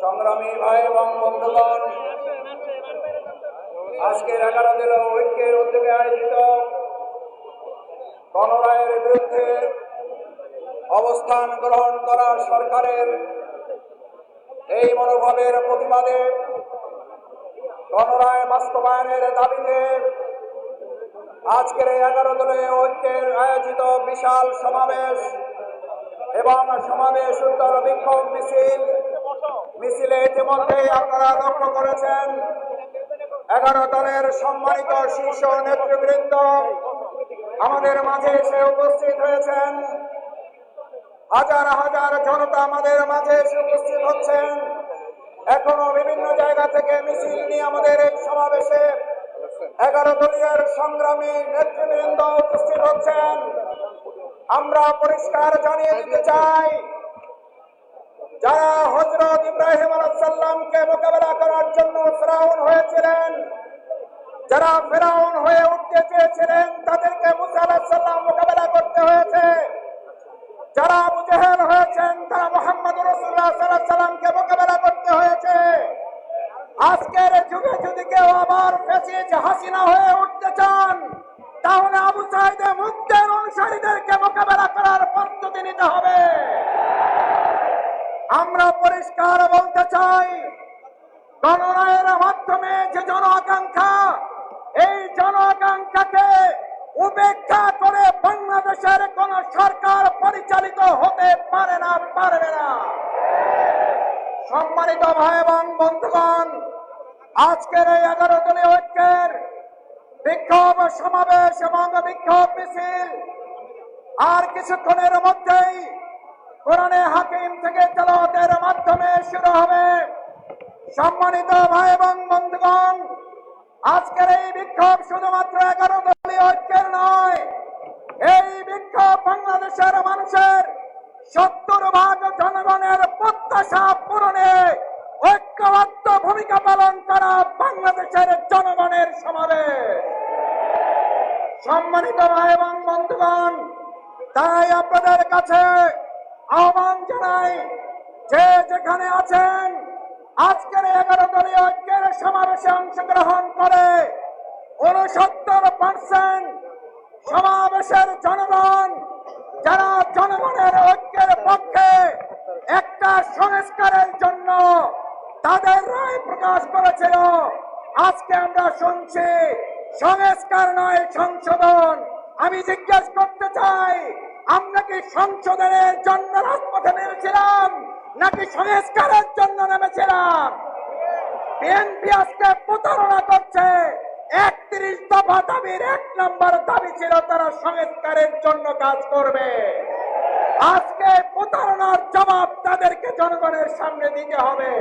সংগ্রামী ভাই এবং বন্ধুগণ, আজকের 11 দলীয় ঐক্যের উদ্যোগে আয়োজিত গণরায়ের বিরুদ্ধে অবস্থান গ্রহণ করা সরকারের এই মনোভাবের প্রতিবাদে গণরায় বাস্তবায়নের দাবিতে আজকের এই 11 দলীয় ঐক্যের আয়োজিত বিশাল সমাবেশ এবং সমাবেশ উত্তর বিক্ষোভ মিছিলে ইতিমধ্যেই আপনারা লক্ষ্য করেছেন 11 দলের সম্মানিত শীর্ষ নেতৃবৃন্দ আমাদের মাঝে এসে উপস্থিত হয়েছেন। হাজার হাজার জনতা আমাদের মাঝে এসে উপস্থিত হচ্ছেন। এখনো বিভিন্ন জায়গা থেকে মিছিল নিয়ে আমাদের এই সমাবেশে 11 দলীয় সংগ্রামী নেতৃবৃন্দ উপস্থিত হচ্ছেন। আমরা পরিষ্কার জানিয়ে দিতে চাই, যারা হযরত ইব্রাহিম আলাইহিস সালামকে মোকাবেলা করার জন্য ফেরাউন হয়েছিলেন, যারা ফেরাউন হয়ে উঠতে চেয়েছিলেন, তাদেরকে মুসা আলাইহিস সালাম মোকাবেলা করতে হয়েছে। যারা আবু জেহেল হয়েছেন, তারা মুহাম্মদ রাসূলুল্লাহ সাল্লাল্লাহু আলাইহি সাল্লামকে মোকাবেলা করতে হয়েছে। আজকের যুগে যদি কেউ আবার ফ্যাসিস্ট হাসিনা হয়ে উঠতে চান, তাহলে আবু সাঈদ মুগ্ধের অনুসারীদেরকে মোকাবেলা করার প্রস্তুতি নিতে হবে। আমরা পরিষ্কার বলতে চাই, গণরায়ের মাধ্যমে যে জন আকাঙ্ক্ষা, এই জন আকাঙ্ক্ষাকে উপেক্ষা করে বাংলাদেশের কোন সরকার পরিচালিত হতে পারে না, পারবে না। সম্মানিত ভাই এবং বন্ধুগণ, আজকের এই 11 দলীয় ঐক্যের বিক্ষোভ সমাবেশ এবং বিক্ষোভ মিছিল আর কিছুক্ষণের মধ্যেই কোরআনে হাকিম থেকে তেলাওয়াতের মাধ্যমে শুরু হবে। সম্মানিত ভাই এবং বন্ধুগণ, আজকের এই বিক্ষোভ শুধুমাত্র 11 দলীয় ঐক্যের নয়, এই বিক্ষোভ বাংলাদেশের মানুষের 70% জনগণের প্রত্যাশা পূরণে ঐক্যবদ্ধ ভূমিকা পালন করা বাংলাদেশের জনগণের সমাবেশ। সম্মানিত ভাই এবং বন্ধুগণ, তাই আপনাদের কাছে আহ্বান জানাই, যে যেখানে আছেন আজকের 11 দলীয় ঐক্যের সমাবেশে অংশগ্রহণ করে 69% সমাবেশের জনগণ, যারা জনগণের ঐক্যের পক্ষে একটা সংস্কারের জন্য তাদের রায় প্রকাশ করেছিল, আজকে আমরা শুনছি সংস্কার নয় সংশোধন। আমি জিজ্ঞেস করতে চাই, আমরা কি সংশোধনের জন্য রাজপথে নেমেছিলাম নাকি সংস্কারের জন্য নেমেছিলাম? বিএনপি আজকে প্রতারণা করছে। 31 দফা দাবির 1 নম্বর দাবি ছিল তারা সংস্কারের জন্য কাজ করবে। আজকে প্রতারণার জবাব তাদেরকে জনগণের সামনে দিতে হবে।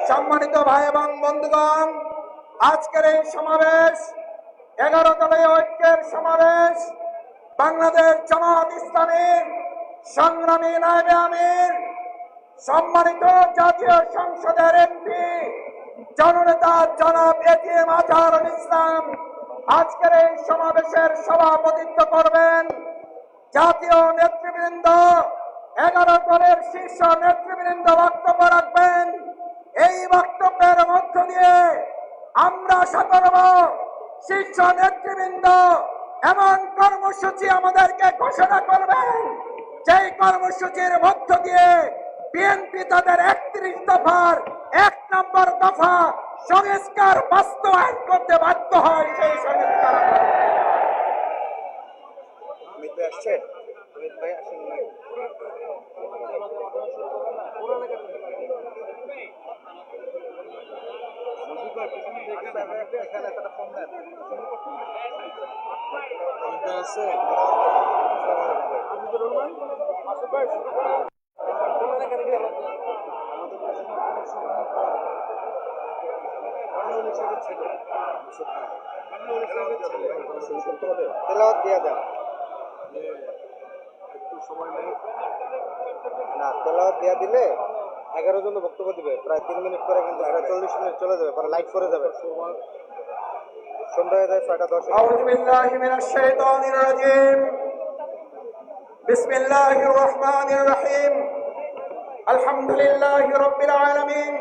সম্মানিত ভাই এবং বন্ধুগণ, আজকের এই সমাবেশ 11 দলীয় ঐক্যের সমাবেশ বাংলাদেশ জামাত ইসলামীর সংগ্রামী নায়েবে আমির, সম্মানিত জাতীয় সংসদের এমপি জননেতা জনাব এটিএম আজহারুল ইসলাম আজকের এই সমাবেশের সভাপতিত্ব করবেন। জাতীয় নেতৃবৃন্দ, 11 দলের শীর্ষ নেতৃবৃন্দ বক্তব্য রাখবেন। এই বক্তব্যের মধ্য দিয়ে আমরা আশা করব শীর্ষ নেতৃবৃন্দ এমন কর্মসূচি আমাদেরকে ঘোষণা করবেন, যেই কর্মসূচির মধ্য দিয়ে বিএনপি তাদের 31 দফার 1 নম্বর দফা সংস্কার বাস্তবায়ন করতে বাধ্য হয়। সেই সংস্কার তেলাওয়াত দিয়ে দেন একটু সময় নেই না, তেলাওয়াত দেয়া দিলে 11 জন বক্তব্য দিবে, প্রায় 3 মিনিট করে, কিন্তু 40 মিনিট চলে যাবে, পরে লাইট করে যাবে, সন্ধ্যা হয়ে যায় 6:10। আউযু বিল্লাহি মিনাশ শাইতানির রাজীম। বিসমিল্লাহির রহমানির রহিম। আলহামদুলিল্লাহি রাব্বিল আলামিন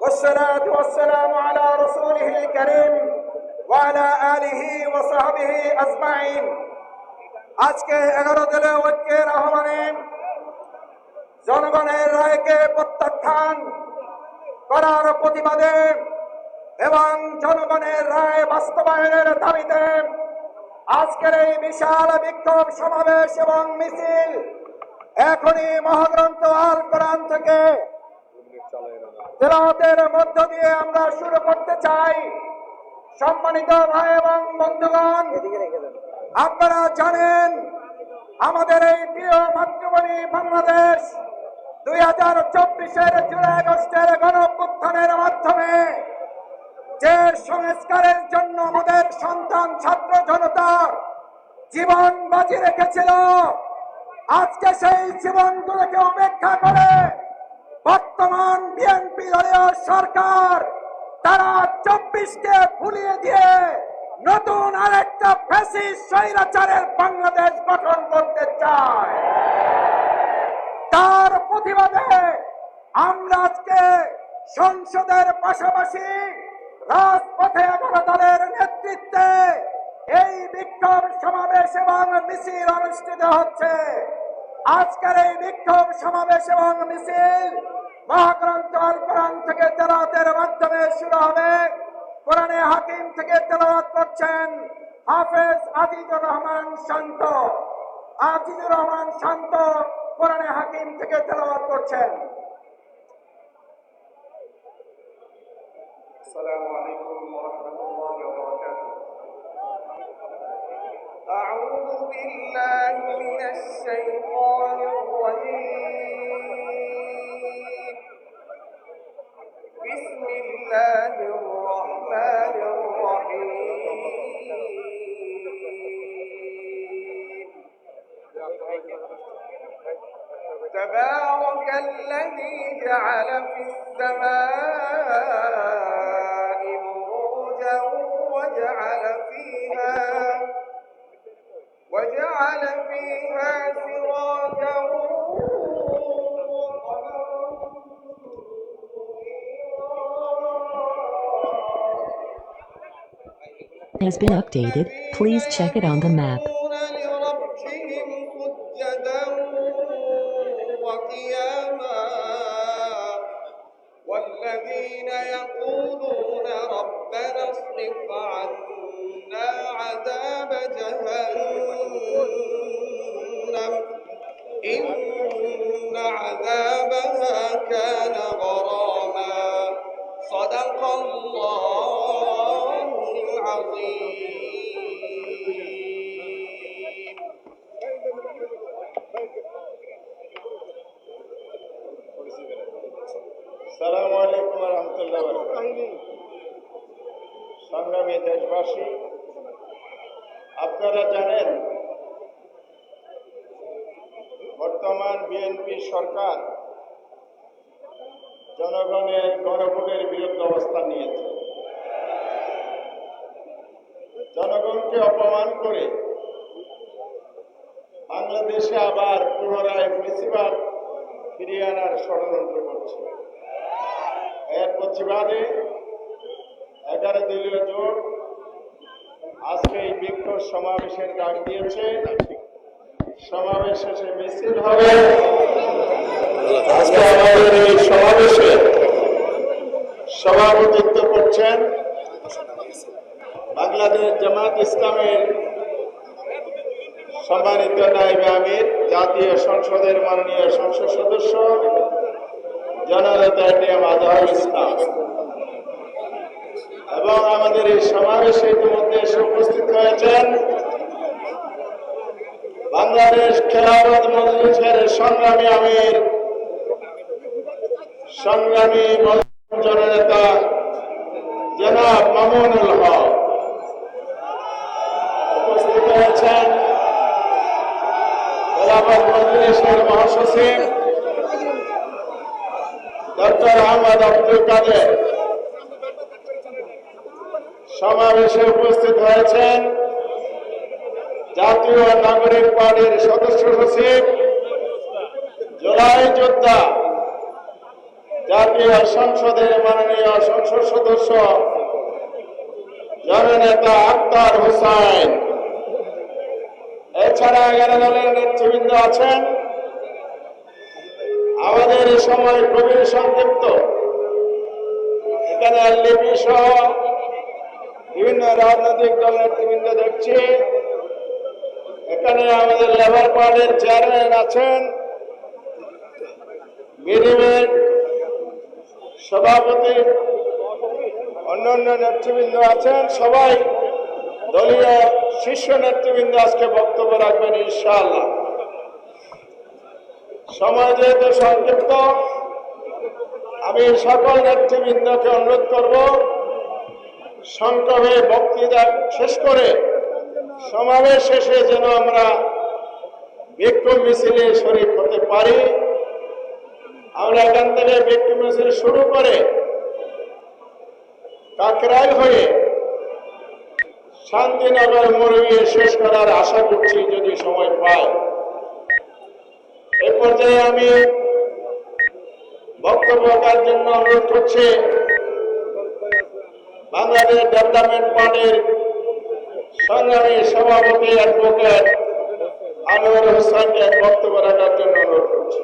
ওয়াসসালাতু ওয়াসসালামু আলা রাসূলিহিল কারীম ওয়া আলা আলিহি ওয়া সাহবিহি আজমাইন। আজকে 11 দলীয় ঐক্যের আহ্বানে জনগণের রায়কে প্রত্যাখ্যান করার প্রতিবাদে এবং জনগণের রায় বাস্তবায়নের দাবিতে আজকের এই বিশাল বিক্ষোভ সমাবেশ এবং মিছিল এখনই মহাগ্রন্থ আল কোরআন থেকে তেলাওয়াতের মধ্য দিয়ে আমরা শুরু করতে চাই। সম্মানিত ভাই এবং বন্ধুগণ, আপনারা জানেন আমাদের এই প্রিয় মাতৃভূমি বাংলাদেশ 2024-এর জুলাই আগস্টের গণঅভ্যুত্থানের মাধ্যমে যে সংস্কারের জন্য আমাদের সন্তান ছাত্র জনতা জীবন বাজি রেখেছিল, আজকে সেই জীবনগুলোকে উপেক্ষা করে বর্তমান বিএনপি দলীয় সরকার তারা 24কে ভুলিয়ে দিয়ে নতুন আরেকটা ফ্যাসিস্ট স্বৈরাচারের বাংলাদেশ গঠন করতে চায়। তার প্রতিবাদে আমরা আজকে সংসদের পাশাপাশি রাজপথে 11 দলের নেতৃত্বে এই বিক্ষোভ সমাবেশ এবং মিছিল অনুষ্ঠিত হচ্ছে। আজকের এই বিক্ষোভ সমাবেশ এবং মিছিল মহাগ্রন্থ আল কোরআন থেকে তেলাওয়াতের মাধ্যমে শুরু হবে। কোরআনে হাকিম থেকে তেলাওয়াত করছেন হাফেজ আজিজুর রহমান শান্ত। আজিজুর রহমান শান্ত কোরআনে হাকিম থেকে তেলাওয়াত করছেন। السلام عليكم ورحمة الله وبركاته. أعوذ بالله من الشيطان الرجيم. بسم الله الرحمن الرحيم. تبارك الذي جعل في السماء وجعل فيها سراجا has been updated. Please check it on the map. لربهم سجدا وقياما والذين يقولون ربنا اصرف عنا عذاب جهنم إن عذابها كان غراما صدق الله العظيم. আসসালামু আলাইকুম ওয়া রাহমাতুল্লাহি ওয়া বারাকাতুহু। সংগ্রামী দেশবাসী, আপনারা জানেন বর্তমান বিএনপি সরকার জনগণের গণভোটের বিরুদ্ধে অবস্থান নিয়েছে। জনগণকে অপমান করে বাংলাদেশে আবার পুনরায় ফেসিবাদ ফিরিয়ে আনার ষড়যন্ত্র করছে। এর প্রতিবাদে 11 দলীয় জোট আজকে এই বিক্ষোভ সমাবেশের ডাক দিয়েছে। সমাবেশ শেষে মিছিল হবে। আজকে আমাদের এই সমাবেশে সভাপতিত্ব করছেন বাংলাদেশ জামাত ইসলামের সম্মানিত নায়েব আমির, জাতীয় সংসদের মাননীয় সংসদ সদস্য জননেতা এটিএম আজহারুল ইসলাম, এবং আমাদের এই সমাবেশে ইতিমধ্যে এসে উপস্থিত হয়েছেন বাংলাদেশ খেলাফত মজলিসের সংগ্রামী আমির, সংগ্রামী জননেতা জনাব মামুনুল হক। উপস্থিত হয়েছেন খেলাফত মজলিসের মহাসচিব ডক্টর আহমদ আব্দুল কাদের। সমাবেশে উপস্থিত হয়েছেন জাতীয় নাগরিক পার্টির সদস্য সচিব, জুলাই যোদ্ধা, জাতীয় সংসদের মাননীয় সংসদ সদস্য জননেতা আক্তার হোসেন। এছাড়া 11 দলের নেতৃবৃন্দ আছেন। আমাদের এই সময় খুবই সংক্ষিপ্ত। এখানে এলডিপি সহ বিভিন্ন রাজনৈতিক দল নেতৃবৃন্দ দেখছি। এখানে আমাদের লেবার পার্টির চেয়ারম্যান আছেন, বিডিবির সভাপতি, অন্যান্য নেতৃবৃন্দ আছেন। সবাই দলীয় শীর্ষ নেতৃবৃন্দ আজকে বক্তব্য রাখবেন ইনশাআল্লাহ। সময় যেহেতু সংক্ষিপ্ত, আমি সকল নেতৃবৃন্দকে অনুরোধ করব সংক্ষেপে বক্তৃতা শেষ করে সমাবেশ শেষে যেন আমরা বিক্ষোভ মিছিলে শরীক হতে পারি। আমরা এখান থেকে বিক্ষোভ মিছিল শুরু করে কাকরাইল হয়ে শান্তিনগর মোড়ে শেষ করার আশা করছি যদি সময় পাই। এই পর্যায়ে আমি বক্তব্য রাখার জন্য অনুরোধ করছি বাংলাদেশ ডেভেলপমেন্ট পার্টির সংগ্রামী সভাপতি অ্যাডভোকেট আনোয়ার হোসেনকে বক্তব্য রাখার জন্য অনুরোধ করছি।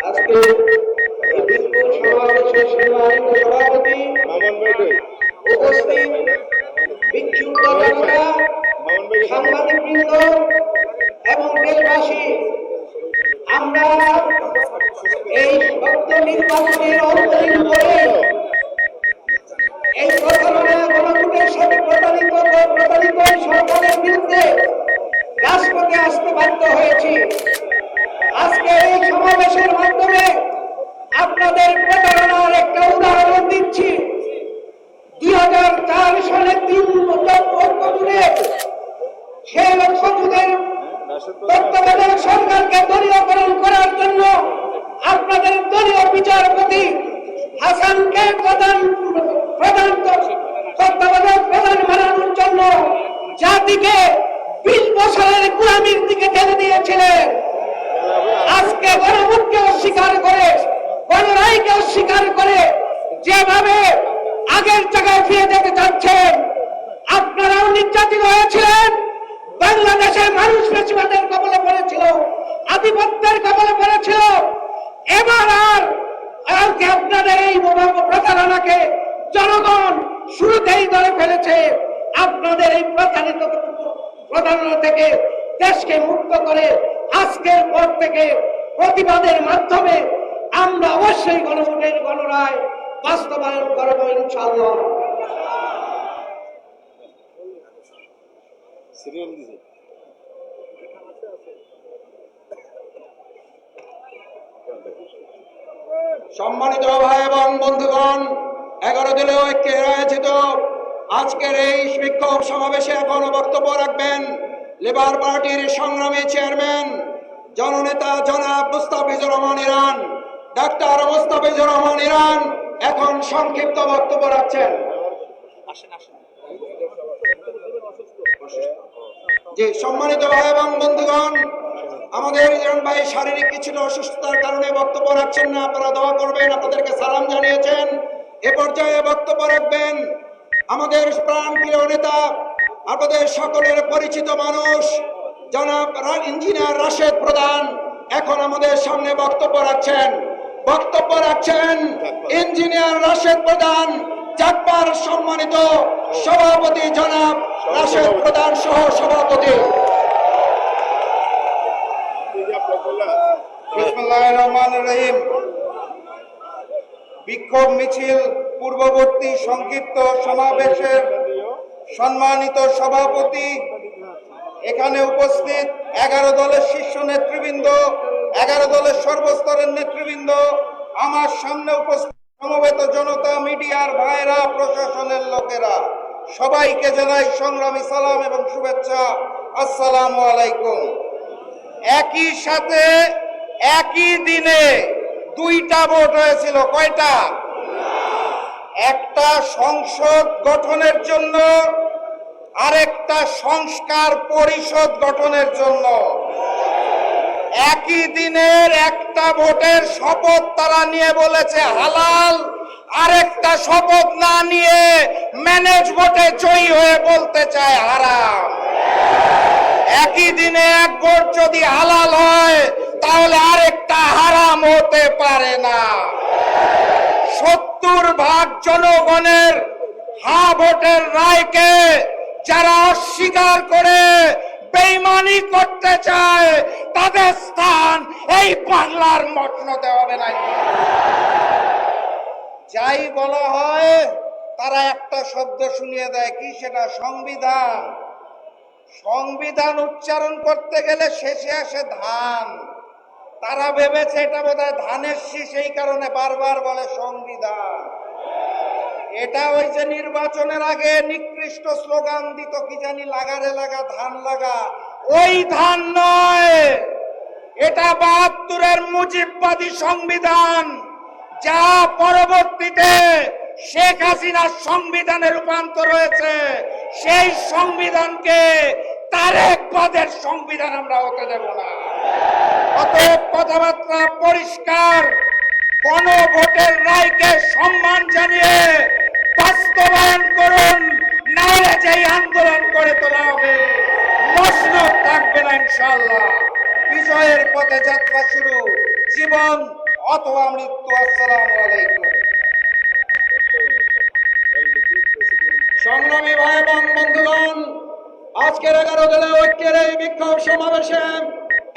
আজকে এই বিপুল সমাবেশের সম্মানিত সভাপতি, উপস্থিত বিক্ষুব্ধ জনতা, সাংবাদিকবৃন্দ এবং দেশবাসী, আমরা এই সত্য নির্বাচনের অন্তরীণ করে এই প্রতারণা গণভোটের সাথে প্রতারিত সরকারের বিরুদ্ধে রাজপথে আসতে বাধ্য হয়েছি। আজকে এই সমাবেশের মাধ্যমে আপনাদের প্রতারণার একটা উদাহরণ দিচ্ছি। 2004 সালে 3 লক্ষ জুড়ে 6 লক্ষ জুড়ে তত্ত্বাবধায়ক সরকারকে দলীয়করণ করার জন্য আপনাদের দলীয় বিচারপতি হাসানকে প্রধান তত্ত্বাবধায়ক প্রধান বানানোর জন্য জাতিকে 20 বছরের গোলামির দিকে ঠেলে দিয়েছিলেন। আজকে গণভোটকে অস্বীকার করে, গণরায়কে অস্বীকার করে যেভাবে আগের জায়গায় ফিরে যেতে চাচ্ছেন, আপনারাও নির্যাতিত হয়েছিলেন। বাংলাদেশের মানুষ ফ্যাসিবাদের কবলে পড়েছিল, আধিপত্যের কবলে পড়েছিল। এবার আর আপনাদের এই প্রতারণাকে জনগণ শুরুতেই ধরে ফেলেছে। আপনাদের এই প্রতারণা থেকে দেশকে মুক্ত করে আজকের পর থেকে প্রতিবাদের মাধ্যমে আমরা অবশ্যই গণভোটের গণরায় বাস্তবায়ন করব ইনশাআল্লাহ। সম্মানিত ভাই এবং বন্ধুগণ, 11 দলীয় ঐক্যের আয়োজিত আজকের এই বিক্ষোভ সমাবেশে এখনো বক্তব্য রাখবেন লেবার পার্টির সংগ্রামী চেয়ারম্যান জননেতা জনাব Mustafizur Rahman Iran. Doctor Mustafizur Rahman Iran এখন সংক্ষিপ্ত বক্তব্য রাখছেন। জি, সম্মানিত ভাই এবং বন্ধুগণ, আমাদের ইরান ভাই শারীরিক কিছুটা অসুস্থতার কারণে বক্তব্য রাখছেন না। আপনারা দোয়া করবেন, আপনাদেরকে সালাম জানিয়েছেন। এ পর্যায়ে বক্তব্য রাখবেন আমাদের প্রাণপ্রিয় নেতা, আপনাদের সকলের পরিচিত মানুষ জনাব ইঞ্জিনিয়ার রাশেদ প্রধান এখন আমাদের সামনে বক্তব্য রাখছেন। ইঞ্জিনিয়ার রাশেদ প্রধান, জাকবার সম্মানিত সভাপতি জনাব রাশেদ প্রধান সহ সভাপতি। বিসমিল্লাহির রহমানির রহিম। বিক্ষোভ মিছিল পূর্ববর্তী সংক্ষিপ্ত সমাবেশের সম্মানিত সভাপতি, এখানে উপস্থিত 11 দলের শীর্ষ নেতৃবৃন্দ, 11 দলের সর্বস্তরের নেতৃবৃন্দ, আমার সামনে উপস্থিত সমবেত জনতা, মিডিয়ার ভাইরা, প্রশাসনের লোকেরা, সবাইকে জানাই সংগ্রামী সালাম এবং শুভেচ্ছা। আসসালামু আলাইকুম। একই সাথে একই দিনে 2টা ভোট হয়েছিল। কয়টা? একটা সংসদ গঠনের জন্য, আরেকটা সংস্কার পরিষদ গঠনের জন্য। একই দিনের একটা ভোটের শপথ তারা নিয়ে বলেছে হালাল, আরেকটা শপথ না নিয়ে ম্যানেজ ভোটে জয়ী হয়ে বলতে চায় হারাম। একই দিনে এক ভোট যদি হালাল হয় তাহলে আরেকটা হারাম হতে পারে না। 70% জনগণের হ্যাঁ ভোটের রায়কে যারা অস্বীকার করে বেঈমানি করতে চায় তাদের স্থান এই বাংলার মসনদে হবে না। যাই বলা হয় তারা একটা শব্দ শুনিয়ে দেয়, কি সেটা? সংবিধান। সংবিধান উচ্চারণ করতে গেলে শেষে আসে ধান। তারা ভেবেছে এটা বোধহয় ধানের শীষ, এই কারণে বারবার বলে সংবিধান। এটা ওই যে নির্বাচনের আগে নিকৃষ্ট স্লোগান দিত, কি জানি, লাগারে লাগা ধান লাগা, ওই ধান নয়। এটা 72-এর মুজিববাদী সংবিধান, যা পরবর্তীতে শেখ হাসিনার সংবিধানে রূপান্তর হয়েছে। সেই সংবিধানকে তারেকবাদের সংবিধান আমরা হতে দেব না। অতএব কথাবার্তা পরিষ্কার, গণভোটের রায়কে সম্মান জানিয়ে বাস্তবায়ন করুন, নাহলে যেই আন্দোলন করে তোলা হবে মসনদ থাকবে না ইনশাআল্লাহ। বিজয়ের পথে যাত্রা শুরু, জীবন অথবা মৃত্যু। আসসালামু আলাইকুম। সংগ্রামী ভাই এবং বন্ধুগণ, আজকের 11 দলীয় ঐক্যের এই বিক্ষোভ সমাবেশে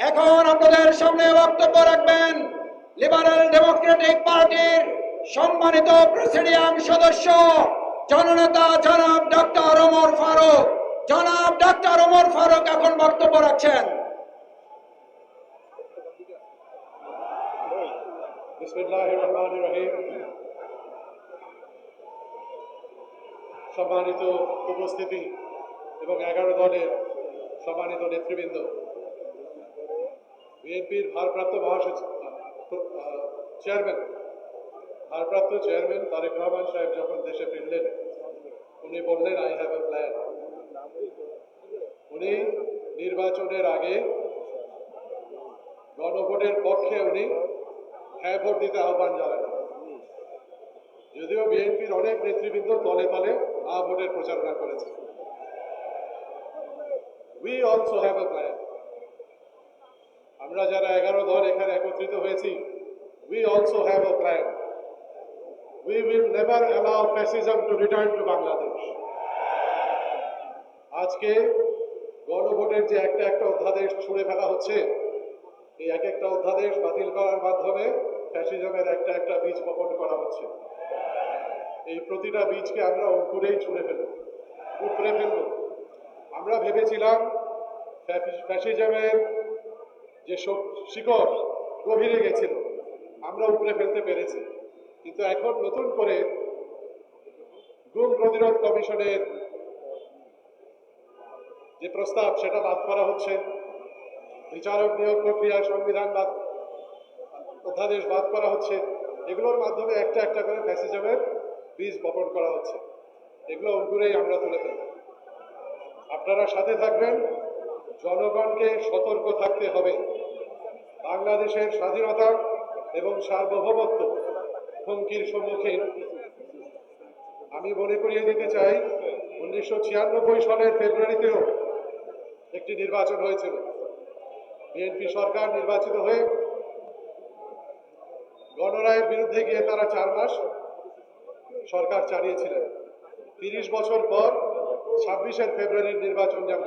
এখন আপনাদের সামনে বক্তব্য রাখবেন লিবারেল ডেমোক্রেটিক পার্টির সম্মানিত প্রেসিডিয়াম সদস্য জননেতা জনাব ডক্টর ওমর ফারুক। জনাব ডক্টর ওমর ফারুক এখন বক্তব্য রাখছেন। বিসমিল্লাহির রহমানির রহিম। সম্মানিত উপস্থিতি এবং 11 দলের সম্মানিত নেতৃবৃন্দ, বিএনপির ভারপ্রাপ্ত চেয়ারম্যান, ভারপ্রাপ্ত চেয়ারম্যান তারেক রহমান সাহেব যখন দেশে ফিরলেন, উনি বললেন আই হ্যাভ এ প্ল্যান। উনি নির্বাচনের আগে গণভোটের পক্ষে উনি হ্যাঁ ভোট দিতে আহ্বান জানালেন। যদিও বিএনপির অনেক নেতৃবৃন্দ তলে তলে ভোটের প্রচারণা করেছে। We also have a plan. আমরা যারা 11 দল এখানে একত্রিত হয়েছি, we also have a plan. We will never allow fascism to return to Bangladesh. আজকে গণভোটের যে একটা একটা অধ্যাদেশ ছুঁড়ে ফেলা হচ্ছে, এই এক একটা অধ্যাদেশ বাতিল করার মাধ্যমে ফ্যাসিজমের একটা একটা বীজ বপন করা হচ্ছে। এই প্রতিটা বীজকে আমরা অঙ্কুরেই ছুঁড়ে ফেলব, উপড়ে ফেলব। আমরা ভেবেছিলাম ফ্যাসিজমের যে শিকড় গভীরে গেছিল, আমরা উপড়ে ফেলতে পেরেছি। কিন্তু এখন নতুন করে গুম প্রতিরোধ কমিশনের যে প্রস্তাব, সেটা বাদ করা হচ্ছে। বিচারক নিয়োগ প্রক্রিয়া, সংবিধান অধ্যাদেশ বাদ করা হচ্ছে। এগুলোর মাধ্যমে একটা একটা করে ফ্যাসিজমের বীজ বপন করা হচ্ছে। এগুলো অঙ্কুরেই আমরা তুলে ফেলব। আপনারা সাথে থাকবেন। জনগণকে সতর্ক থাকতে হবে। বাংলাদেশের স্বাধীনতা এবং সার্বভৌমত্ব হুমকির সম্মুখীন। আমি মনে করিয়ে দিতে চাই, 1996 সালের ফেব্রুয়ারিতেও একটি নির্বাচন হয়েছিল। বিএনপি সরকার নির্বাচিত হয়ে গণরায়ের বিরুদ্ধে গিয়ে তারা 4 মাস সরকার চালিয়েছিলেন। 30 বছর পর 26 ফেব্রুয়ারির নির্বাচন যেন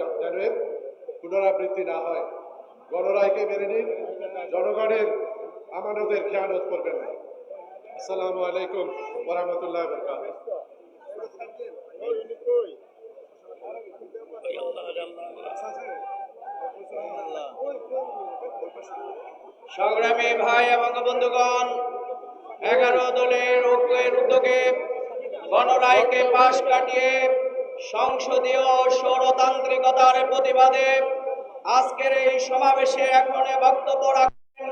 পুনরাবৃত্তি না হয়। গণরায়কে মেনে নিন, জনগণের আমানতের খেয়ানত করবেন না। আসসালামু আলাইকুম ওয়া রাহমাতুল্লাহি ওয়া বারাকাতুহু। সংগ্রামী ভাই এবং বন্ধুগণ, 11 দলের ঐক্যের উদ্যোগে গণরায়কে পাশ কাটিয়ে সংসদীয় স্বরতান্ত্রিকতার প্রতিবাদে আজকের এই সমাবেশে এখন বক্তব্য রাখেন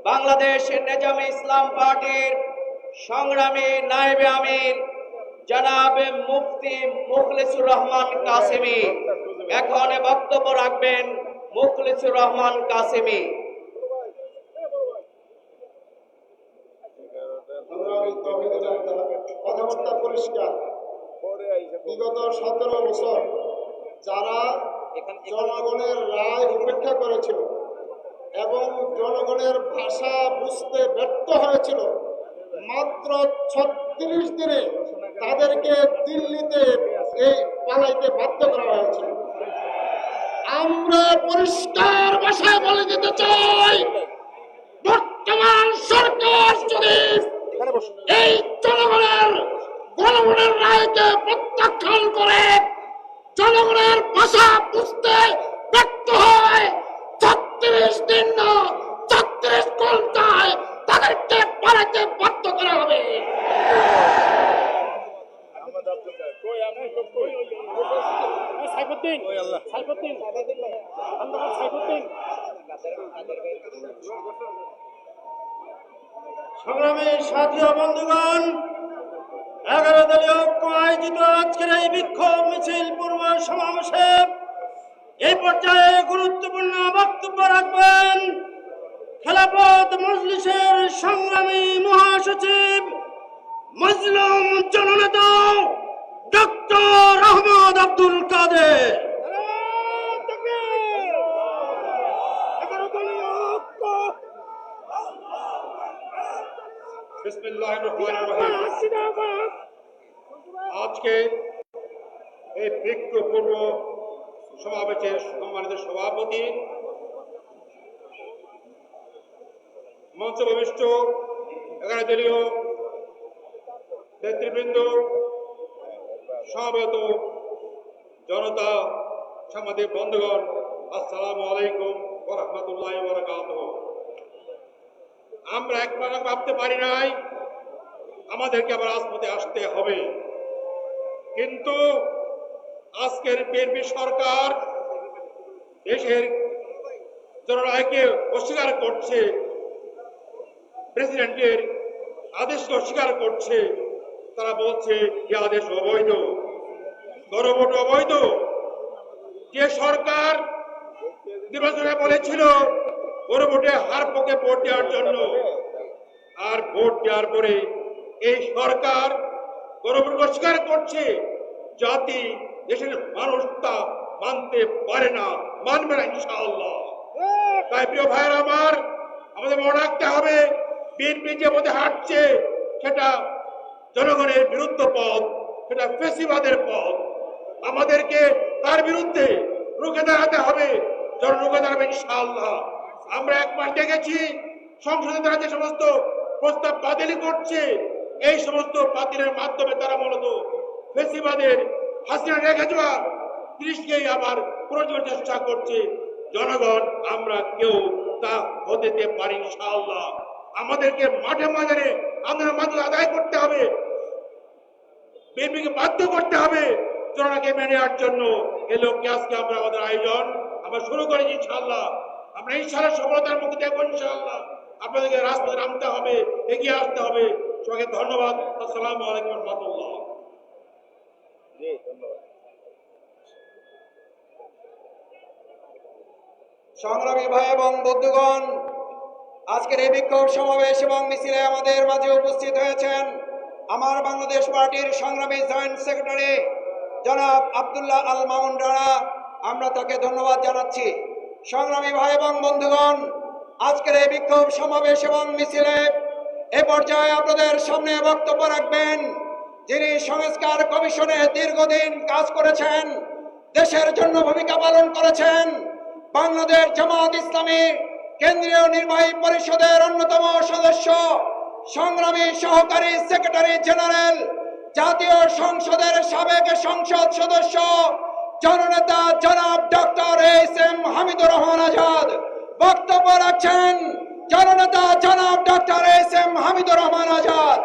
বাংলাদেশ নেজামে ইসলাম পার্টির সংগ্রামী নায়েবে আমির জনাব মুফতি মুখলিসুর রহমান কাসেমি। এখন বক্তব্য রাখবেন মুখলিসুর রহমান কাসেমি। কথাবার্তা পরিষ্কার। বিগত 17 বছর যারা জনগণের রায় উপেক্ষা করেছিল এবং জনগণের ভাষা বুঝতে ব্যর্থ হয়েছিল, মাত্র 36 দিনে তাদেরকে দিল্লিতে পালাইতে বাধ্য করা হয়েছিল। আমরা পরিষ্কার ভাষায় বলে দিতে চাই, বর্তমান সরকার যদি এই জনগণের রায়কে প্রত্যাখ্যান করে জনগণের ভাষা বুঝতে ব্যর্থ হয়, 36 দিন না 36 ঘন্টায় তাদেরকে পালাতে বাধ্য করা হবে। সংগ্রামী সাথী ও বন্ধুগণ, 11 দলীয় ঐক্য আয়োজিত আজকের এই বিক্ষোভ মিছিল পূর্ব সমাবেশে এই পর্যায়ে গুরুত্বপূর্ণ বক্তব্য রাখবেন খেলাফত মজলিসের সংগ্রামী মহাসচিব মজলুম জননেতা ডক্টর আহমদ আব্দুল কাদের। আজকে এই বিক্ষোভ পূর্ব সমাবেশের সম্মানিত সভাপতি, মঞ্চভূমিষ্ঠ 11 দলীয় নেতৃবৃন্দ, সমবেত জনতা, সাংবাদিক বন্ধুগণ, আসসালামু আলাইকুম ওয়া রাহমাতুল্লাহি ওয়া বারাকাতুহু। আমরা একবার ভাবতে পারি নাই আমাদেরকে আবার রাজপথে আসতে হবে, কিন্তু আজকের বিএনপি সরকার দেশের জনরায়কে অস্বীকার করছে। প্রেসিডেন্টের আদেশকে অস্বীকার করছে। তারা বলছে যে আদেশ অবৈধ, গণভোট অবৈধ। যে সরকার নির্বাচনে বলেছিল গণভোটে হার পক্ষে ভোট দেওয়ার জন্য, আর ভোট দেওয়ার পরে এই সরকার গণভোট অস্বীকার করছে। জাতি, দেশের মানুষ তা মানতে পারে না, মানবে না ইনশাআল্লাহ। তাই প্রিয় ভাইয়ের আমার, আমাদের মনে রাখতে হবে বিএনপি যে পথে হাঁটছে সেটা জনগণের বিরুদ্ধ পথ, সেটা ফেসিবাদের পথ। আমাদেরকে তার বিরুদ্ধে রুখে দাঁড়াতে হবে, রুখে দাঁড়াবে ইনশাআল্লাহ। আমরা এক মাস দেখেছি সংসদে তারা যে সমস্ত প্রস্তাব বাতিল করছে, এই সমস্ত বাতিলের মাধ্যমে তারা মূলত ফেসিবাদের হাসিনা রেখে যাওয়া দৃষ্টিকেই আবার পুনর্জীবনের চেষ্টা করছে। জনগণ আমরা কেউ তা হতে পারি ইনশাআল্লাহ। আমাদেরকে মাঠে ময়দানে আন্দোলনের মাধ্যমে আদায় করতে হবে, বিএনপিকে বাধ্য করতে হবে জনগণকে মেনে নেওয়ার জন্য। এই লক্ষ্যে আজকে আমরা আমাদের আয়োজন আমরা শুরু করেছি ইনশাআল্লাহ। আমরা ইনশাআল্লাহ সফলতার মুখে দেখবো ইনশাআল্লাহ। আপনাদেরকে রাজপথে নামতে হবে, এগিয়ে আসতে হবে। সবাইকে ধন্যবাদ। আসসালামু আলাইকুম ওয়া রাহমাতুল্লাহ। সংগ্রামী ভাই এবং বন্ধুগণ, আজকের এই বিক্ষোভ সমাবেশ এবং মিছিলে আমাদের মাঝে উপস্থিত হয়েছেন আমার বাংলাদেশ পার্টির সংগ্রামী জয়েন্ট সেক্রেটারি জনাব আব্দুল্লাহ আল মামুন রানা। আমরা তাকে ধন্যবাদ জানাচ্ছি। সংগ্রামী ভাই এবং বন্ধুগণ, আজকের এই বিক্ষোভ সমাবেশ এবং মিছিলে এ পর্যায়ে আপনাদের সামনে বক্তব্য রাখবেন যিনি সংস্কার কমিশনে দীর্ঘদিন কাজ করেছেন, দেশের জন্য ভূমিকা পালন করেছেন, বাংলাদেশ জামাত ইসলামী কেন্দ্রীয় নির্বাহী পরিষদের অন্যতম সদস্য, সংগ্রামী সহকারী সেক্রেটারি জেনারেল, জাতীয় সংসদের সাবেক সংসদ সদস্য, জননেতা জনাব ডক্টর এস.এম. হামিদুর রহমান আজাদ বক্তব্য রাখছেন। জননেতা জনাব ডক্টর এস.এম. হামিদুর রহমান আজাদ।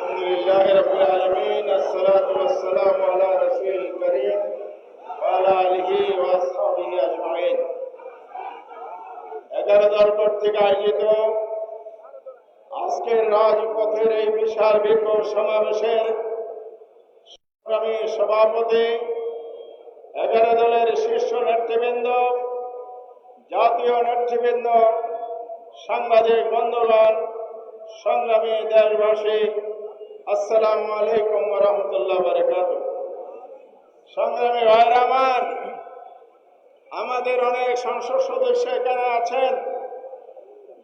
আলহামদুলিল্লাহি রাব্বিল আলামিন, আসসালাতু ওয়াসসালামু আলা রাসূলিল কারীম ওয়া আলা আলিহি ওয়া আসহাবিহি আজমাইন। 11 দল থেকে আয়োজিত আজকের রাজপথের এই বিশাল বিক্ষোভ সমাবেশের সংগ্রামী সভাপতি, 11 দলের শীর্ষ নেতৃবৃন্দ, জাতীয় নেতৃবৃন্দ, সাংবাদিক বন্ধুগণ, সংগ্রামী দেশবাসী, আসসালামু আলাইকুম ওয়া রাহমাতুল্লাহি ওয়া বারাকাতুহু। সংগ্রামী ভাইরা আমার, আমাদের অনেক সংসদ সদস্য এখানে আছেন।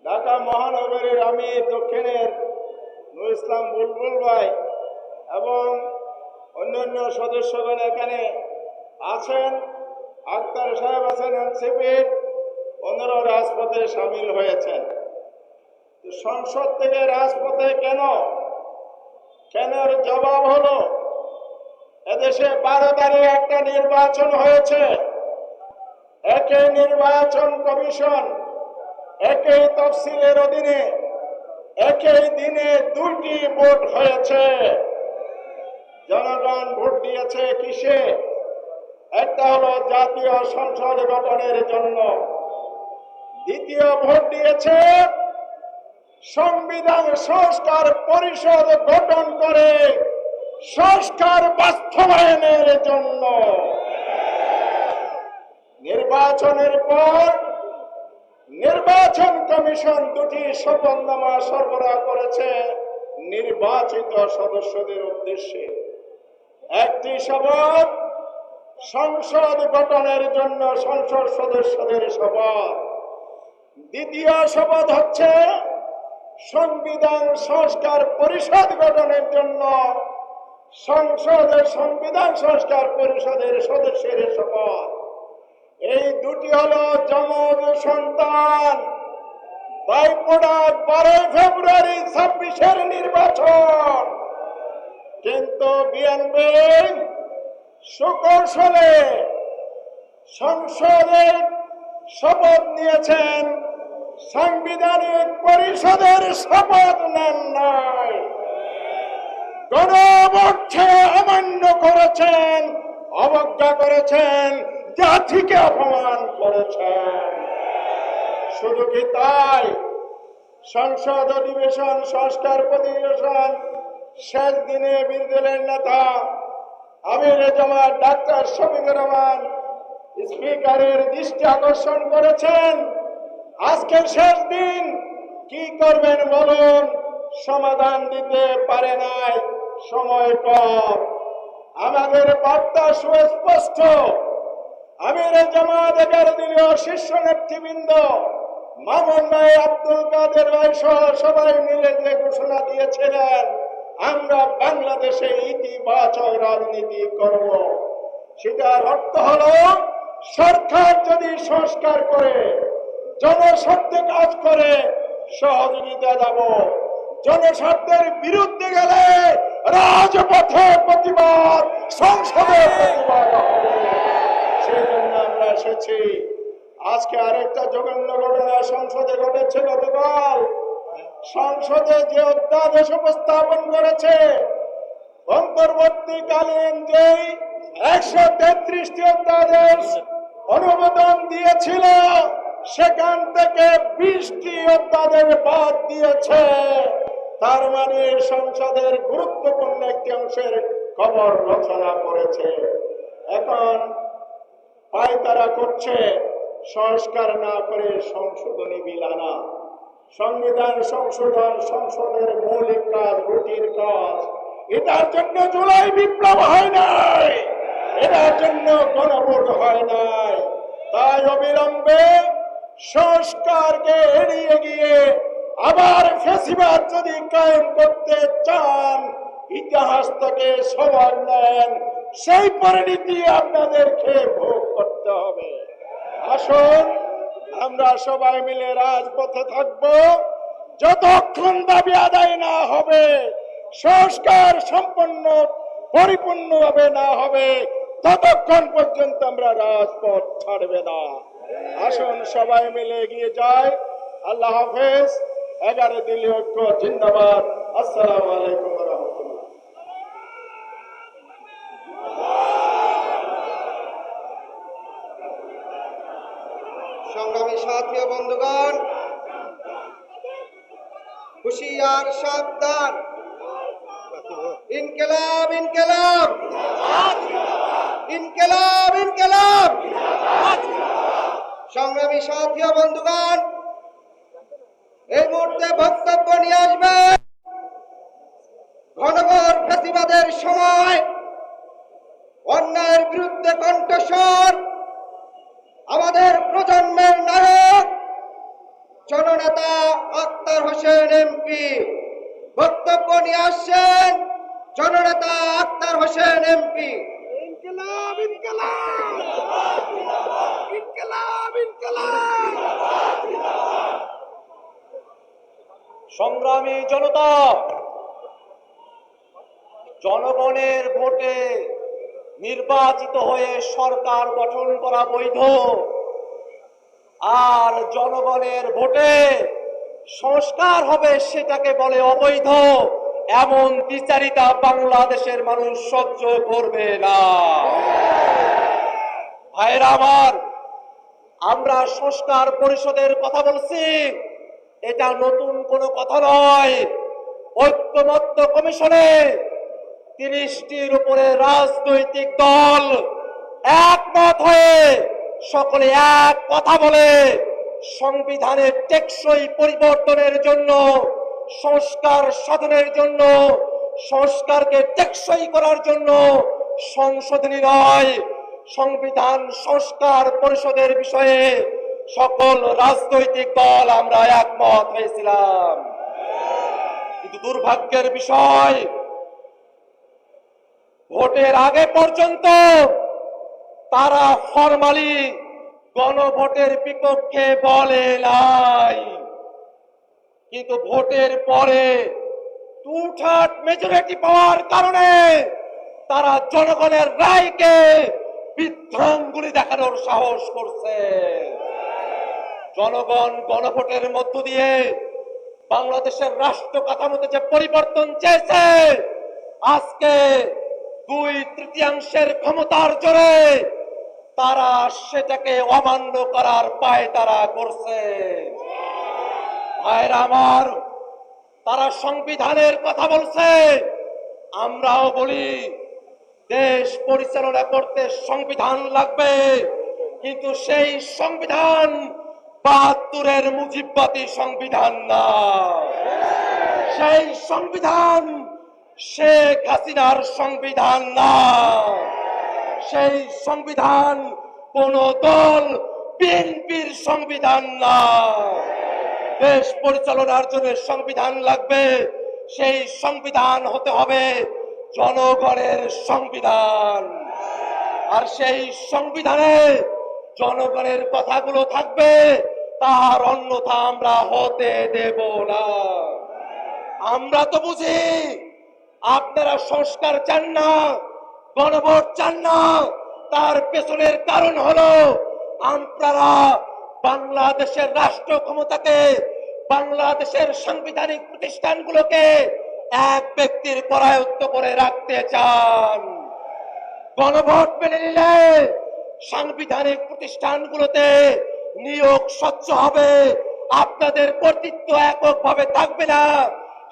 ঢাকা মহানগরীর আমি দক্ষিণের নুর ইসলাম বুলবুল ভাই এবং অন্যান্য সদস্যগণ এখানে আছেন। আক্তার সাহেব আছেন এনসিপির, অন্যরা রাজপথে সামিল হয়েছেন। সংসদ থেকে রাজপথে কেন এর জবাব হলো, এদেশে 12 তারিখ একটা নির্বাচন হয়েছে। একই নির্বাচন কমিশন, একই তফসিলের অধীনে একই দিনে 2টি ভোট হয়েছে। জনগণ ভোট দিয়েছে কিসে? একটা হলো জাতীয় সংসদ গঠনের জন্য, দ্বিতীয় ভোট দিয়েছে সংবিধান সংস্কার পরিষদ গঠন করে সংস্কার বাস্তবায়নের জন্য। নির্বাচনের পর নির্বাচন কমিশন 2টি শপথনামা সরবরাহ করেছে নির্বাচিত সদস্যদের উদ্দেশ্যে। একটি শপথ সংসদ গঠনের জন্য সংসদ সদস্যদের শপথ, দ্বিতীয় শপথ হচ্ছে সংবিধান সংস্কার পরিষদ গঠনের জন্য সংসদের সংবিধান সংস্কার পরিষদের সদস্যের শপথ। এই 2টি হলো যমজ সন্তান। বাইপোড়া 12 ফেব্রুয়ারি 26-এর নির্বাচন, কিন্তু বিএনপি সুকৌশলে সংসদে শপথ নিয়েছেন, সাংবিধানিক পরিষদের শপথ নেন নাই। গণভোটকে অমান্য করেছেন, অবজ্ঞা করেছেন, জাতিকে অপমান করেছেন। শুধু কি তাই, সংসদ অধিবেশন সংস্কার অধিবেশন শেষ দিনে বিরোধী দলের নেতা আমির জামাত ডাক্তার শফিকুর রহমান স্পিকারের দৃষ্টি আকর্ষণ করেছেন। আজকের শেষ দিন কি করবেন বলুন, সমাধান দিতে পারে নাই, সময় কম। আমাদের বার্তা সুস্পষ্ট, আমির জামাত 11 দলীয় শীর্ষ নেতৃবৃন্দ মামুন ভাই, আব্দুল কাদের ভাই সহ সবাই মিলে যে ঘোষণা দিয়েছিলেন আমরা বাংলাদেশে ইতিবাচক রাজনীতি করব, সেটার অর্থ হলো সরকার যদি সংস্কার করে, জনস্বার্থে কাজ করে সহযোগিতা দেব, জনস্বার্থের বিরুদ্ধে গেলে রাজপথে প্রতিবাদ, সংসদে প্রতিবাদ হবে। সেই জন্য আমরা এসেছি। আজকে আরেকটা জঘন্য ঘটনা সংসদে ঘটেছে। গতকাল সংসদে যে অধ্যাদেশ উপস্থাপন করেছে, অন্তর্বর্তীকালীন যে 133টি অধ্যাদেশ অনুমোদন দিয়েছিল, সেখান থেকে 20টি অধ্যাদেশ বাদ দিয়েছে। তার মানে সংসদের গুরুত্বপূর্ণ একটি অংশের খবর রচনা করেছে। এখন পায়তারা করছে সংস্কার না করে সংশোধনী বিল আনা। সংবিধান সংশোধন সংসদের মৌলিক কাজ, রুটির কাজ। এটার জন্য জুলাই বিপ্লব হয় নাই, এটার জন্য গণভোট হয় নাই। তাই অবিলম্বে সংস্কারকে এড়িয়ে গিয়ে আবার ফ্যাসিবাদ যদি কায়েম করতে চান, ইতিহাস থেকে সবার নেন, সেই পরিণতি আপনাদেরকে ভোগ করতে হবে। আসুন আমরা সবাই মিলে রাজপথে থাকব, যতক্ষণ দাবি আদায় না হবে, সংস্কার সম্পন্ন পরিপূর্ণভাবে না হবে, ততক্ষণ পর্যন্ত আমরা রাজপথ ছাড়বে না। আসুন সবাই মিলে এগিয়ে যায়। আল্লাহ হাফেজ। 11 দলীয় ঐক্য জিন্দাবাদ। আসসালামু আলাইকুম ওয়া রাহমাতুল্লাহ। সংগ্রামী সাথী ও বন্ধুগণ, হুশিয়ার, সাবধান, ইনকিলাব ইনকিলাব ইনকিলাব ইনকিলাব। সংগ্রামী সাথী ও বন্ধুগণ, এই মুহূর্তে বক্তব্য নিয়ে আসবে ঘনঘোর ফ্যাসিবাদের সময় অন্যায়ের বিরুদ্ধে কণ্ঠস্বর আমাদের প্রজন্মের নায়ক জননেতা আক্তার হোসেন এমপি। বক্তব্য নিয়ে আসছেন জননেতা আক্তার হোসেন এমপি। ইনকিলাব ইনকিলাব ইনকিলাব ইনকিলাব। সংগ্রামী জনতা, জনগণের ভোটে নির্বাচিত হয়ে সরকার গঠন করা বৈধ, আর জনগণের ভোটে সংস্কার হবে সেটাকে বলে অবৈধ। এমন বিচারিতা বাংলাদেশের মানুষ সহ্য করবে না। ভাইরা আমার, আমরা সংস্কার পরিষদের কথা বলছি, এটা নতুন কোনো কথা নয়। ঐক্যমত্য কমিশনে 30টির উপরে রাজনৈতিক দল একমত হয়ে সকলে এক কথা বলে সংবিধানের টেকসই পরিবর্তনের জন্য, সংস্কার সাধনের জন্য, সংস্কারকে টেকসই করার জন্য সংশোধনী নয়, সংবিধান সংস্কার পরিষদের বিষয়ে সকল রাজনৈতিক দল আমরা একমত হয়েছিলাম। কিন্তু দুর্ভাগ্যের বিষয়, ভোটের আগে পর্যন্ত তারা ফরমালি গণভোটের বিপক্ষে বলে নাই, কিন্তু ভোটের পরে টু-থার্ড মেজরিটি পাওয়ার কারণে তারা জনগণের রায়কে বিধ্বংগুলি দেখানোর সাহস করছে। জনগণ গণভোটের মধ্য দিয়ে বাংলাদেশের রাষ্ট্র কাঠামোতে যে পরিবর্তন চেয়েছে, আজকে 2/3 ক্ষমতার জোরে তারা সেটাকে অমান্য করার পায়তারা করছে। ভাইরা আমার, তারা সংবিধানের কথা বলছে, আমরাও বলি দেশ পরিচালনা করতে সংবিধান লাগবে, কিন্তু সেই সংবিধান ৭২-এর মুজিববাদী সংবিধান না। সেই সংবিধান শেখ হাসিনার সংবিধান না। সেই সংবিধান কোন দল বিএনপির সংবিধান না। দেশ পরিচালনার জন্য সংবিধান লাগবে, সেই সংবিধান হতে হবে জনগণের সংবিধান। আর সেই সংবিধানে জনগণের কথাগুলো থাকবে, তার অন্যথা আমরা হতে দেব না। আমরা তো বুঝি আপনারা সংস্কার চান না, গণভোট চান না। তার পেছনের কারণ হলো আপনারা বাংলাদেশের রাষ্ট্র ক্ষমতাকে, বাংলাদেশের সাংবিধানিক প্রতিষ্ঠানগুলোকে এক ব্যক্তির করায়ত্ত করে রাখতে চান। গণভোট মেনে নিলে সাংবিধানিক প্রতিষ্ঠানগুলোতে নিয়োগ স্বচ্ছ হবে, আপনাদের কর্তৃত্ব এককভাবে থাকবে না।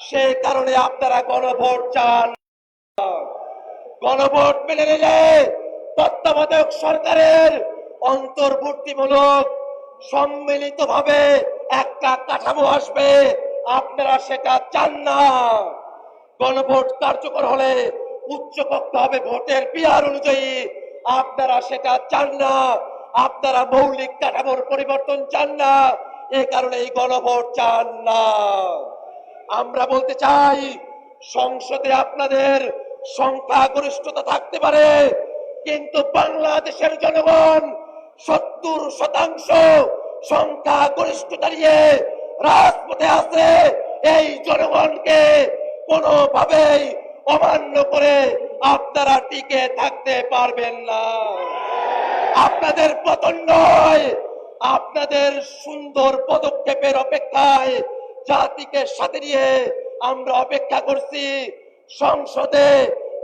সেই কারণে আপনারা গণভোট চান। গণভোট মেনে নিলে তত্ত্বাবধায়ক সরকারের অন্তর্বর্তীমূলক সম্মিলিতভাবে একটা কাঠামো আসবে, আপনারা সেটা চান না। গণভোট কার্যকর হলে উচ্চকক্ষ হবে ভোটের পিয়ার অনুযায়ী, আপনারা সেটা চান না। আপনারা মৌলিক কাঠামোর পরিবর্তন চান না, এ কারণে এই গণভোট চান না। আমরা বলতে চাই, সংসদে আপনাদের সংখ্যাগরিষ্ঠতা থাকতে পারে, কিন্তু বাংলাদেশের জনগণ ৭০% সংখ্যাগরিষ্ঠতা নিয়ে রাজপথে আছে। এই জনগণকে কোনোভাবেই অমান্য করে আপনারা টিকে থাকতে পারবেন না। আপনাদের পতন নয়, আপনাদের সুন্দর পদক্ষেপের অপেক্ষায় জাতিকে সাথে নিয়ে আমরা অপেক্ষা করছি। সংসদে,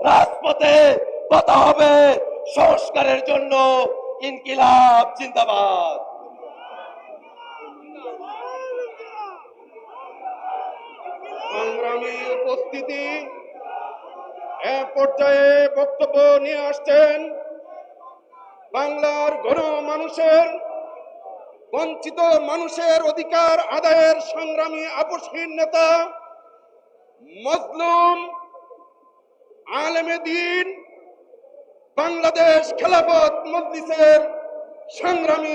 রাজপথে কথা হবে সংস্কারের জন্য। ইনকিলাব জিন্দাবাদ। সংগ্রামী উপস্থিতি, এক পর্যায়ে বক্তব্য নিয়ে আসছেন বাংলার গণমানুষের, বঞ্চিত মানুষের অধিকার আদায়ের সংগ্রামী আপসহীন নেতা, মজলুম আলেমে দ্বীন, বাংলাদেশ খেলাফত মজলিসের সংগ্রামী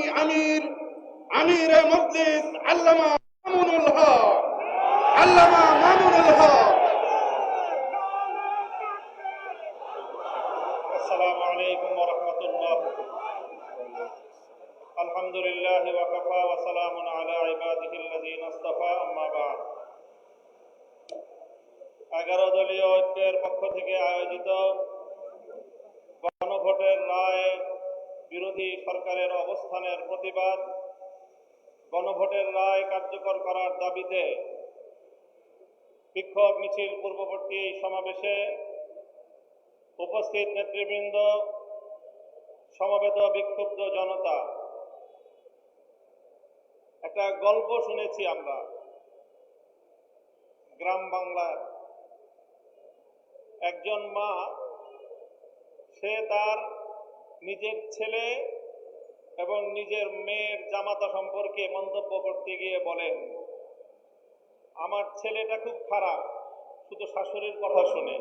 আমিরে মজলিস আল্লামা মামুনুল হক। আসসালামু আলাইকুম ওয়া রাহমাতুল্লাহ। আলহামদুলিল্লাহি ওয়া কাফা ওয়া সালামুন আলা ইবাদিহিল্লাযীনা ইসতাফা, আম্মা বা'দ। 11 দলীয় ঐক্যের পক্ষ থেকে আয়োজিত গণভোটের রায় বিরোধী সরকারের অবস্থানের প্রতিবাদ, গণভোটের রায় কার্যকর করার দাবিতে বিক্ষোভ মিছিল পূর্ববর্তী এই সমাবেশে উপস্থিত নেতৃবৃন্দ, সমবেত বিক্ষুব্ধ জনতা, একটা গল্প শুনেছি আমরা গ্রাম বাংলার। একজন মা, সে তার নিজের ছেলে এবং নিজের মেয়ের জামাতা সম্পর্কে মন্তব্য করতে গিয়ে বলেন, আমার ছেলেটা খুব খারাপ, শুধু শাশুড়ির কথা শুনে,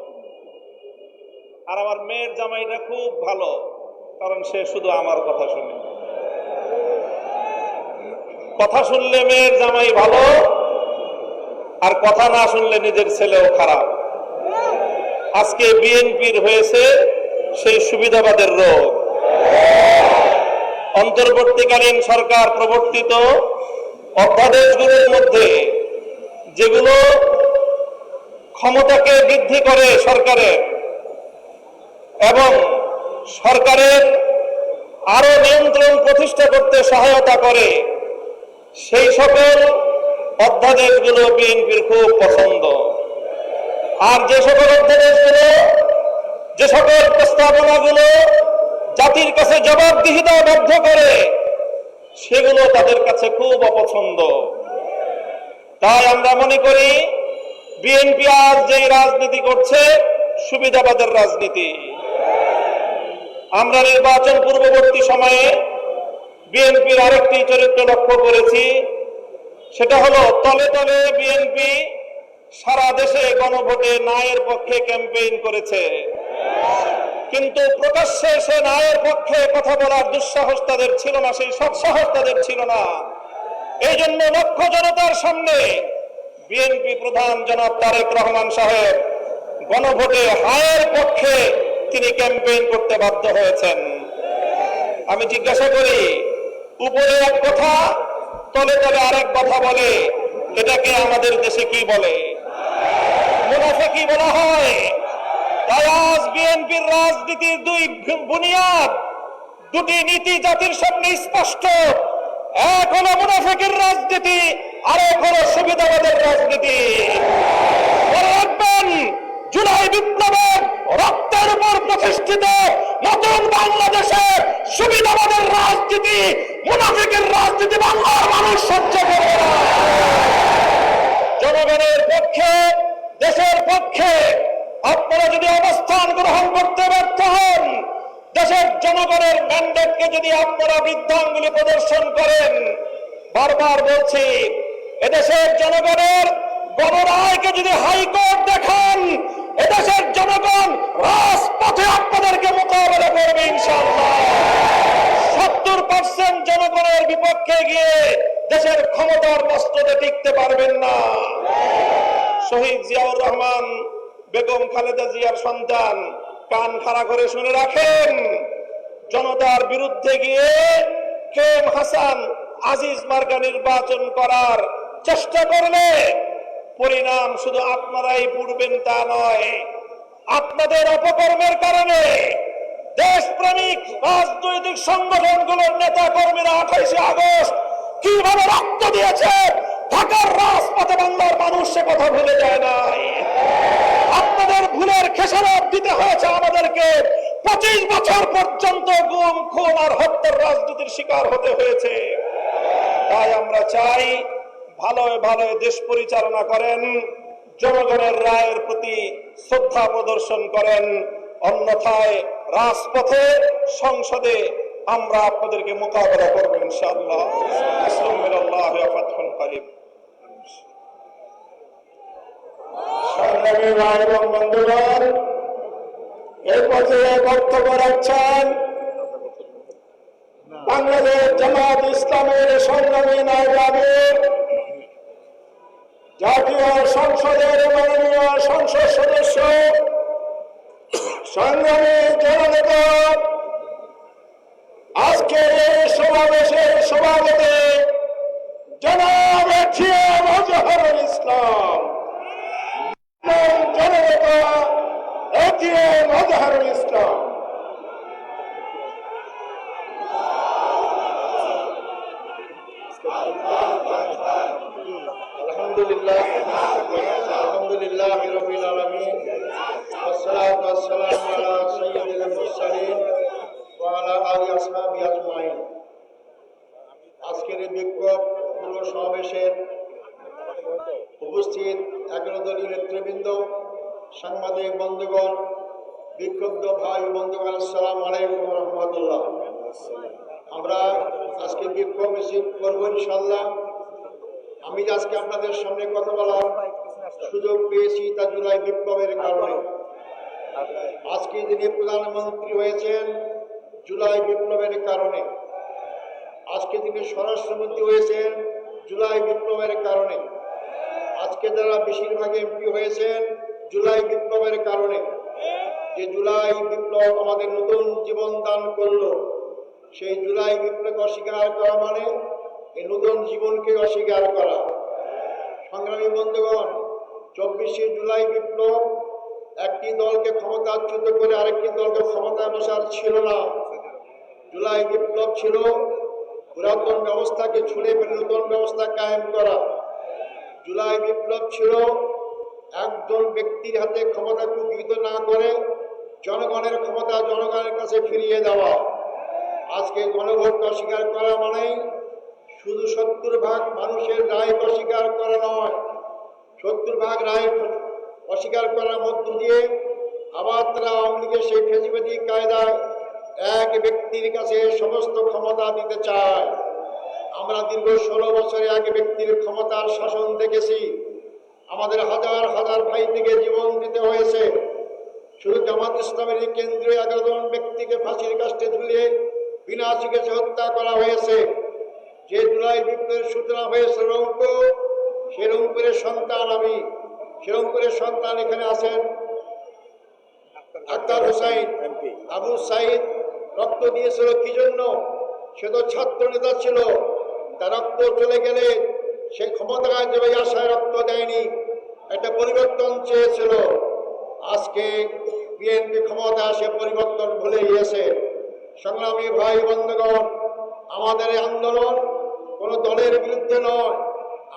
আর আমার মেয়ের জামাইটা খুব ভালো, কারণ সে শুধু আমার কথা শুনে। কথা শুনলে মেয়ের জামাই ভালো, আর কথা না শুনলে নিজের ছেলেও খারাপ। আজকে বিএনপির হয়েছে সেই সুবিধাবাদের রোগ। অন্তর্বর্তীকালীন সরকার প্রবর্তিত অধ্যাদেশগুলোর মধ্যে যেগুলো ক্ষমতাকে বৃদ্ধি করে সরকারের এবং সরকারের আরো নিয়ন্ত্রণ প্রতিষ্ঠা করতে সহায়তা করে, সেই সকল অধ্যাদেশগুলো বিএনপির খুব পছন্দ। আর যে সকল অধ্যাদেশগুলো, যে সকল প্রস্তাবনাগুলো জাতির কাছে জবাবদিহিতা বাধ্য করে, সেগুলো তাদের কাছে খুব অপছন্দ। তাই আমরা মনে করি বিএনপি আজ যেই রাজনীতি করছে সুবিধাবাদের রাজনীতি। আমরা নির্বাচন পূর্ববর্তী সময়ে বিএনপির আরেকটি চরিত্র লক্ষ্য করেছি, সেটা হলো তলে তলে বিএনপি সারা দেশে গণভোটে ন্যায়ের পক্ষে ক্যাম্পেইন করেছে, কিন্তু প্রকাশ্যে সে ন্যায়ের পক্ষে কথা বলার দুঃসাহস তাদের ছিল না, সেই সৎসাহস তাদের ছিল না। এই জন্য লক্ষ জনতার সামনে বিএনপি প্রধান জনাব তারেক রহমান সাহেব গণভোটে হায়ের পক্ষে তিনি ক্যাম্পেইন করতে বাধ্য হয়েছেন। আমি জিজ্ঞাসা করি, উপরে এক কথা তলে তলে আরেক কথা বলে, এটাকে আমাদের দেশে কি বলে? মুনাফিকি বলা হয়। তাই আজ বিএনপির রাজনীতির দুই বুনিয়াদ, দুটি নীতি জাতির সামনে স্পষ্ট। এক হলো মুনাফিকের রাজনীতি, আরেক হলো সুবিধাবাদের রাজনীতি। মনে রাখবেন, জুলাই বিপ্লবের রক্তের উপর প্রতিষ্ঠিত নতুন বাংলাদেশে সুবিধাবাদের রাজনীতি, মুনাফিকের রাজনীতি বাংলার মানুষ সহ্য করবে না। জনগণের পক্ষে, দেশের পক্ষে আপনারা যদি অবস্থান গ্রহণ করতে ব্যর্থ হন, দেশের জনগণের ম্যান্ডেটকে যদি আপনারা বৃদ্ধাঙ্গুলি প্রদর্শন করেন, বারবার বলছি, এদেশের জনগণের গণরায়কে যদি হাইকোর্ট দেখান, এদেশের জনগণ রাজপথে আপনাদেরকে মোকাবেলা করবে ইনশাআল্লাহ। 70% জনগণের বিপক্ষে গিয়ে দেশের ক্ষমতার মস্তদে টিকতে পারবেন না। শহীদ জিয়াউর রহমান, বেগম খালেদা জিয়ার সন্তান, কান খাড়া করে শুনে রাখেন, জনতার বিরুদ্ধে গিয়ে কেম হাসান আজিজ মার্কা নির্বাচন করার চেষ্টা করলে পরিণাম শুধু আপনারাই পুড়বেন তা নয়, আপনাদের অপকর্মের কারণে দেশপ্রেমিক রাজনৈতিক সংগঠনগুলোর নেতা কর্মীরা 28 আগস্ট কিভাবে রক্ত দিয়েছে ঢাকার রাজপথে বাংলার মানুষ সে কথা ভুলে যায় নাই। আপনাদের ভুলের খেসারত দিতে হয়েছে আমাদেরকে। 25 বছর পর্যন্ত গুম, খুন আর হত্যার রাজনীতির শিকার হতে হয়েছে। তাই আমরা চাই ভালো ভালো দেশ পরিচালনা করেন, জনগণের রায়ের প্রতি শ্রদ্ধা প্রদর্শন করেন, অন্যথায় রাজপথে, সংসদে আমরা আপনাদেরকে মোকাবেলা করব ইনশাআল্লাহ। বিসমিল্লাহ ওয়া ফাতহুন করিম। সংগ্রামী ভাই এবং বন্ধুগণ, এই পর্যায়ে বক্তব্য রাখছেন বাংলাদেশ জামাত ইসলামের সংগ্রামী নায়েব আমির, জাতীয় সংসদের মাননীয় সংসদ সদস্য, সংগ্রামী জননেতা, আজকের এই সমাবেশের সভাপতি জনাব এটিএম আজহারুল ইসলাম, জননেতা এটিএম আজহারুল ইসলাম। আলহামদুলিল্লাহ রাব্বিল আলামিন, ওয়াসসালাতু ওয়াসসালামু আলা সাইয়্যিদিল মুরসালিন ওয়া আলা আলিহি আসহাবিহি আজমাইন। আজকের এই বিক্ষোভ সমাবেশের উপস্থিত 11 দলীয় নেতৃবৃন্দ, সাংবাদিক বন্ধুগণ, বিক্ষুব্ধ ভাই বন্ধুগণ, আসসালামু আলাইকুম ওয়া রাহমাতুল্লাহ। আমরা আজকে বিক্ষোভ মিছিল করবো ইনশাআল্লাহ। আমি আজকে আপনাদের সামনে কথা বলার সুযোগ পেয়েছি তা জুলাই বিপ্লবের কারণে। আজকে যিনি প্রধানমন্ত্রী হয়েছেন জুলাই বিপ্লবের কারণে, আজকে তিনি স্বরাষ্ট্রমন্ত্রী হয়েছেন জুলাই বিপ্লবের কারণে, আজকে যারা বেশিরভাগ এমপি হয়েছেন জুলাই বিপ্লবের কারণে। যে জুলাই বিপ্লব আমাদের নতুন জীবন দান করলো, সেই জুলাই বিপ্লবকে অস্বীকার করা মানে এই নতুন জীবনকে অস্বীকার করা। সংগ্রামী বন্ধুগণ, 24শে জুলাই বিপ্লব একটি দলকে ক্ষমতাচ্যুত করে আরেকটি দলকে ক্ষমতায় বসার ছিল না। জুলাই বিপ্লব ছিল পুরাতন ব্যবস্থাকে ছুঁড়ে ফেলে নতুন ব্যবস্থা কায়েম করা। জুলাই বিপ্লব ছিল একজন ব্যক্তির হাতে ক্ষমতা কুক্ষিগত না করে জনগণের ক্ষমতা জনগণের কাছে ফিরিয়ে দেওয়া। আজকে গণভোট অস্বীকার করা মানেই শুধু 70% মানুষের রায় অস্বীকার করা নয়, 70% রায় অস্বীকার করার মধ্য দিয়ে আবার তারা আওয়ামী লীগের সেই ফেসিবাদী কায়দায় এক ব্যক্তির কাছে সমস্ত ক্ষমতা দিতে চায়। আমরা দীর্ঘ 16 বছরে এক ব্যক্তির ক্ষমতার শাসন দেখেছি। আমাদের হাজার হাজার ভাই থেকে জীবন দিতে হয়েছে। শুধু জামাত ইসলামের কেন্দ্রীয় 11 জন ব্যক্তিকে ফাঁসির কাস্টে ঝুলিয়ে বিনা চিকিৎসা হত্যা করা হয়েছে। যে জুলাই বিপ্লবের সূচনা হয়েছে রংপুর, সে রংপুরের সন্তান আমি। সে রংপুরের সন্তান এখানে আছেন আক্তার হোসাইন, আবু সাইদ রক্ত দিয়েছিল কি জন্য? সে তো ছাত্র নেতা ছিল। তার রক্ত চলে গেলে সে ক্ষমতায় যাবে আশায় রক্ত দেয়নি, একটা পরিবর্তন চেয়েছিল। আজকে বিএনপি ক্ষমতা আসে পরিবর্তন ভুলে গিয়েছে। সংগ্রামী ভাই বন্ধুগণ, আমাদের এই আন্দোলন কোনো দলের বিরুদ্ধে নয়,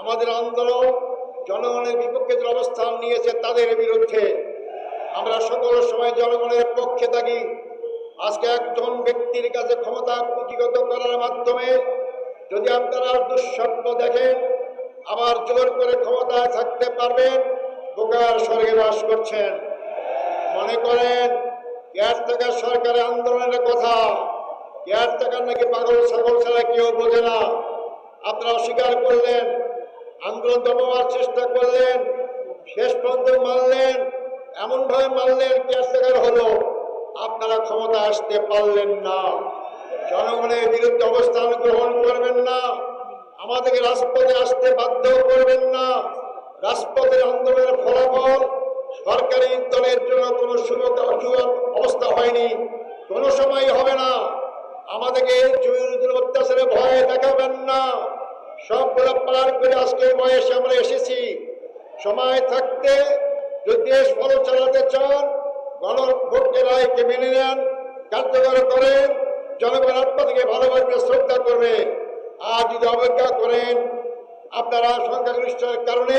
আমাদের আন্দোলন জনগণের বিপক্ষে যে অবস্থান নিয়েছে তাদের বিরুদ্ধে। আমরা সকল সময় জনগণের পক্ষে থাকি। আজকে একজন ব্যক্তির কাছে ক্ষমতা কুক্ষিগত করার মাধ্যমে যদি আপনারা দুঃস্বপ্ন দেখেন আবার জোর করে ক্ষমতায় থাকতে পারবেন, বোকার স্বর্গে বাস করছেন। মনে করেন কেয়ারটেকার সরকারের আন্দোলনের কথা, কেয়ারটেকার নাকি পাগল ছাগল ছাড়া কেউ বোঝে না। আপনারা অস্বীকার করলেন, আন্দোলন দমাবার চেষ্টা করলেন, শেষ পর্যন্ত মানলেন, এমনভাবে মানলেন কেয়ারটেকার হলো। আপনারা ক্ষমতা আসতে পারলেন না। জনগণের বিরুদ্ধে অবস্থান গ্রহণ করবেন না, আমাদেরকে রাজপথে আসতে বাধ্য করবেন না। রাজপথের আন্দোলনের ফলাফল সরকারি দলের জন্য কোনো শুভ অবস্থা হয়নি, কোনো সময় হবে না। আমাদেরকে জুলুমের অত্যাচারে ভয় দেখাবেন না। সবগুলো পার করে আজকে বয়সে আমরা এসেছি। সময় থাকতে যদি দেশ ভালো চালাতে চান, গণভোটের রায়কে মেনে নেন, কার্যকর করেন, জনগণ আপনাদেরকে ভালোবাসবে, শ্রদ্ধা করবে। আর যদি অবজ্ঞা করেন, আপনারা সংখ্যাগরিষ্ঠের কারণে